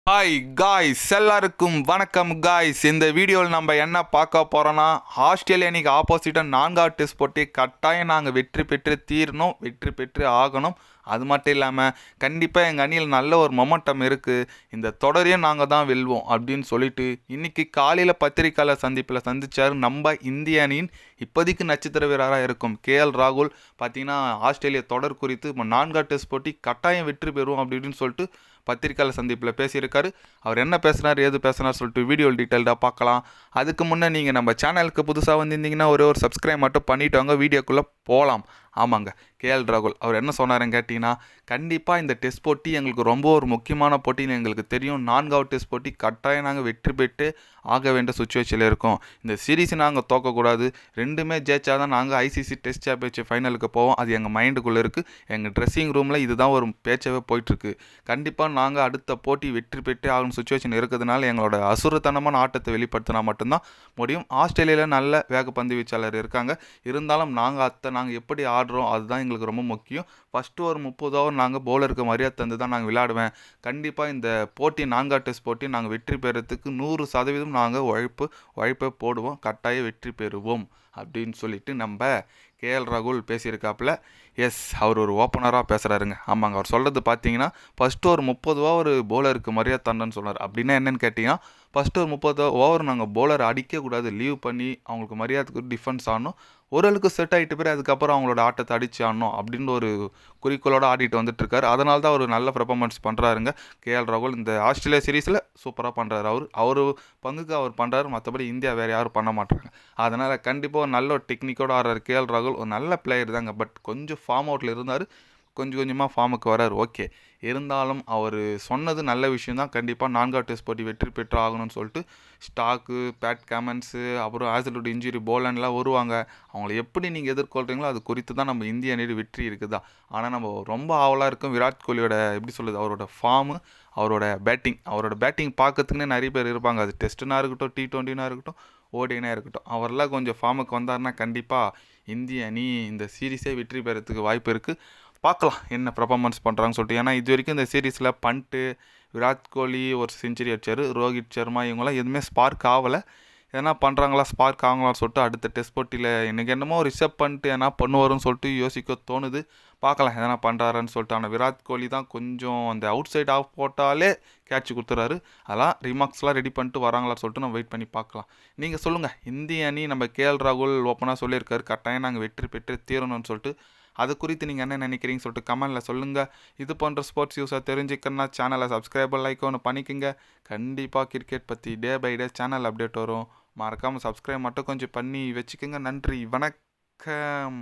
Hi guys, எல்லாருக்கும் வணக்கம் guys. இந்த வீடியோவில் நம்ம என்ன பார்க்க போகிறோன்னா, ஆஸ்திரேலியா இன்னைக்கு ஆப்போசிட்டாக 4வது டெஸ்ட் போட்டி கட்டாயம் நாங்கள் வெற்றி பெற்று தீரணும், வெற்றி பெற்று ஆகணும். அது மட்டும் இல்லாமல் கண்டிப்பாக எங்கள் அணியில் நல்ல ஒரு மொமெண்டம் இருக்குது, இந்த தொடரையும் நாங்கள் தான் வெல்வோம் அப்படின்னு சொல்லிட்டு இன்றைக்கி காலையில் பத்திரிக்கையாளர் சந்திப்பில் சந்தித்தார் நம்ம இந்திய அணியின் இப்போதைக்கு நட்சத்திர வீரராக இருக்கும் கேஎல் ராகுல். பார்த்தீங்கன்னா ஆஸ்திரேலியா தொடர் குறித்து 4வது டெஸ்ட் போட்டி கட்டாயம் வெற்றி பெறுவோம் அப்படின்னு சொல்லிட்டு பத்திரிக்கையாளர் சந்திப்பில் பேசியிருக்காரு. அவர் என்ன பேசுனார், ஏது பேசுனார் சொல்லிட்டு வீடியோ டீட்டெயில்டாக பார்க்கலாம். அதுக்கு முன்னே நீங்கள் நம்ம சேனலுக்கு புதுசாக வந்திருந்தீங்கன்னா ஒரு சப்ஸ்கிரைப் மட்டும் பண்ணிவிட்டு வாங்க, வீடியோக்குள்ளே போகலாம். ஆமாங்க, கேஎல் ராகுல் அவர் என்ன சொன்னாருன்னு கேட்டிங்கன்னா, கண்டிப்பாக இந்த டெஸ்ட் போட்டி எங்களுக்கு ரொம்ப ஒரு முக்கியமான போட்டின்னு எங்களுக்கு தெரியும். 4வது டெஸ்ட் போட்டி கட்டாயம் நாங்கள் வெற்றி பெற்று ஆக வேண்டிய சுச்சுவேஷனில் இருக்கோம். இந்த சீரீஸை நாங்கள் தோக்கக்கூடாது, ரெண்டுமே ஜெயிச்சா தான் நாங்கள் ஐசிசி டெஸ்ட் சாம்பியன்ஷிப் ஃபைனலுக்கு போவோம். அது எங்கள் மைண்டுக்குள்ளே இருக்குது. எங்கள் ட்ரெஸ்ஸிங் ரூமில் இதுதான் ஒரு பேச்சாகவே போயிட்டுருக்கு. கண்டிப்பாக நாங்கள் அடுத்த போட்டி வெற்றி பெற்றே ஆகணும் சுச்சுவேஷன் இருக்கிறதுனால எங்களோட அசுரத்தனமான ஆட்டத்தை வெளிப்படுத்தினா மட்டும்தான் முடியும். ஆஸ்திரேலியாவில் நல்ல வேகப்பந்து வீச்சாளர் இருக்காங்க, இருந்தாலும் நாங்கள் எப்படி ஆடுறோம் அதுதான் எங்களுக்கு ரொம்ப முக்கியம். ஃபஸ்ட்டு ஒரு 30 ஓவர் நாங்கள் பவுலருக்கு மரியாதை தந்து தான் நாங்கள் விளையாடுவேன். கண்டிப்பாக இந்த போட்டி 4வது டெஸ்ட் போட்டி நாங்கள் வெற்றி பெறத்துக்கு 100% நாங்கள் உழைப்பை போடுவோம், கட்டாயம் வெற்றி பெறுவோம் அப்படின்னு சொல்லிட்டு நம்ம கேஎல் ராகுல் பேசியிருக்காப்புல. எஸ், அவர் ஒரு ஓப்பனராக பேசுகிறாருங்க. ஆமாங்க, அவர் சொல்கிறது பார்த்தீங்கன்னா ஃபஸ்ட்டு ஒரு 30 ஓவர் பவுலருக்கு மரியாதை தண்டன்னு சொன்னார். அப்படின்னா என்னென்னு கேட்டிங்கன்னா, ஃபஸ்ட்டு ஒரு 30 ஓவர் நாங்கள் பவுலர் அடிக்கக்கூடாது, லீவ் பண்ணி அவங்களுக்கு மரியாதைக்கு டிஃபென்ஸ் ஆடணும், ஓரளவுக்கு செட் ஆகிட்டு போய் அதுக்கப்புறம் அவங்களோட ஆட்டத்தை அடித்து ஆடணும் அப்படின்னு ஒரு குறிக்கோளோடு ஆடிட்டு வந்துட்டுருக்காரு. அதனால தான் அவர் நல்ல பெர்ஃபார்மன்ஸ் பண்ணுறாருங்க கேஎல் ராகுல். இந்த ஆஸ்திரேலியா சீரீஸில் சூப்பராக பண்ணுறாரு. அவர் பங்குக்கு அவர் பண்ணுறாரு, மற்றபடி இந்தியா வேறு யாரும் பண்ண மாட்டாங்க. அதனால் கண்டிப்பாக ஒரு நல்ல ஒரு டெக்னிக்கோடு ஆடுறாரு கேஎல் ராகுல். ஒரு நல்ல பிளேயர் தாங்க, பட் கொஞ்சம் ஃபார்ம் அவுட்டில் இருந்தார், கொஞ்சமாக ஃபார்முக்கு வரார். ஓகே, இருந்தாலும் அவர் சொன்னது நல்ல விஷயம் தான். கண்டிப்பாக 4வது டெஸ்ட் போட்டி வெற்றி பெற்று ஆகணும்னு சொல்லிட்டு ஸ்டாக்கு, பேட் கேமன்ஸு, அப்புறம் ஆசிலுட் இன்ஜுரி போலன்லாம் வருவாங்க. அவங்கள எப்படி நீங்கள் எதிர்கொள்கிறீங்களோ அது குறித்து தான் நம்ம இந்திய அணியோட வெற்றி இருக்குதா. ஆனால் நம்ம ரொம்ப ஆவலாக இருக்கும் விராட் கோலியோட எப்படி சொல்லுது, அவரோட ஃபார்மு, அவரோட பேட்டிங் பார்க்கறதுக்குன்னே நிறைய பேர் இருப்பாங்க. அது டெஸ்ட்டுனா இருக்கட்டும், T20 இருக்கட்டும், ஓடினா இருக்கட்டும். அவரெல்லாம் கொஞ்சம் ஃபார்முக்கு வந்தார்னா கண்டிப்பாக இந்திய அணி இந்த சீரீஸே வெற்றி பெறத்துக்கு வாய்ப்பு இருக்குது. பார்க்கலாம் என்ன பெர்ஃபார்மன்ஸ் பண்ணுறாங்கன்னு சொல்லிட்டு. ஏன்னா இது வரைக்கும் இந்த சீரீஸில் பண்ட்டு, விராட் கோலி ஒரு செஞ்சுரி அடிச்சார், ரோஹித் சர்மா இவங்களாம் எதுவுமே ஸ்பார்க் ஆகலை. எதனா பண்ணுறாங்களா, ஸ்பார்க் ஆகலாம்னு சொல்லிட்டு அடுத்த டெஸ்ட் போட்டியில் எனக்கு என்னமோ ரிசர்வ் பண்ணிட்டு எதனா பண்ணுவாருன்னு சொல்லிட்டு யோசிக்க தோணுது. பார்க்கலாம் எதனா பண்ணுறாருன்னு சொல்லிட்டு. ஆனால் விராட் கோலி தான் கொஞ்சம் அந்த அவுட் சைட் ஆஃப் போட்டாலே கேட்ச் கொடுத்துறாரு. அதெல்லாம் ரிமார்க்ஸ்லாம் ரெடி பண்ணிட்டு வராங்களான்னு சொல்லிட்டு நம்ம வெயிட் பண்ணி பார்க்கலாம். நீங்கள் சொல்லுங்கள், இந்திய அணி நம்ம கேஎல் ராகுல் ஓப்பனாக சொல்லியிருக்காரு கட்டாயம் நாங்கள் வெற்றி பெற்று தீரணும்னு சொல்லிட்டு. அது குறித்து நீங்கள் என்ன நினைக்கிறீங்கன்னு சொல்லிட்டு கமெண்டில் சொல்லுங்கள். இது போன்ற ஸ்போர்ட்ஸ் யூஸாக தெரிஞ்சுக்கணுன்னா சேனலை சப்ஸ்கிரைப் லைக் ஒன்று பண்ணிக்கோங்க. கண்டிப்பாக கிரிக்கெட் பற்றி day by day channel update வரும். மறக்காமல் சப்ஸ்கிரைப் மட்டும் கொஞ்சம் பண்ணி வச்சுக்கோங்க. நன்றி, வணக்கம்.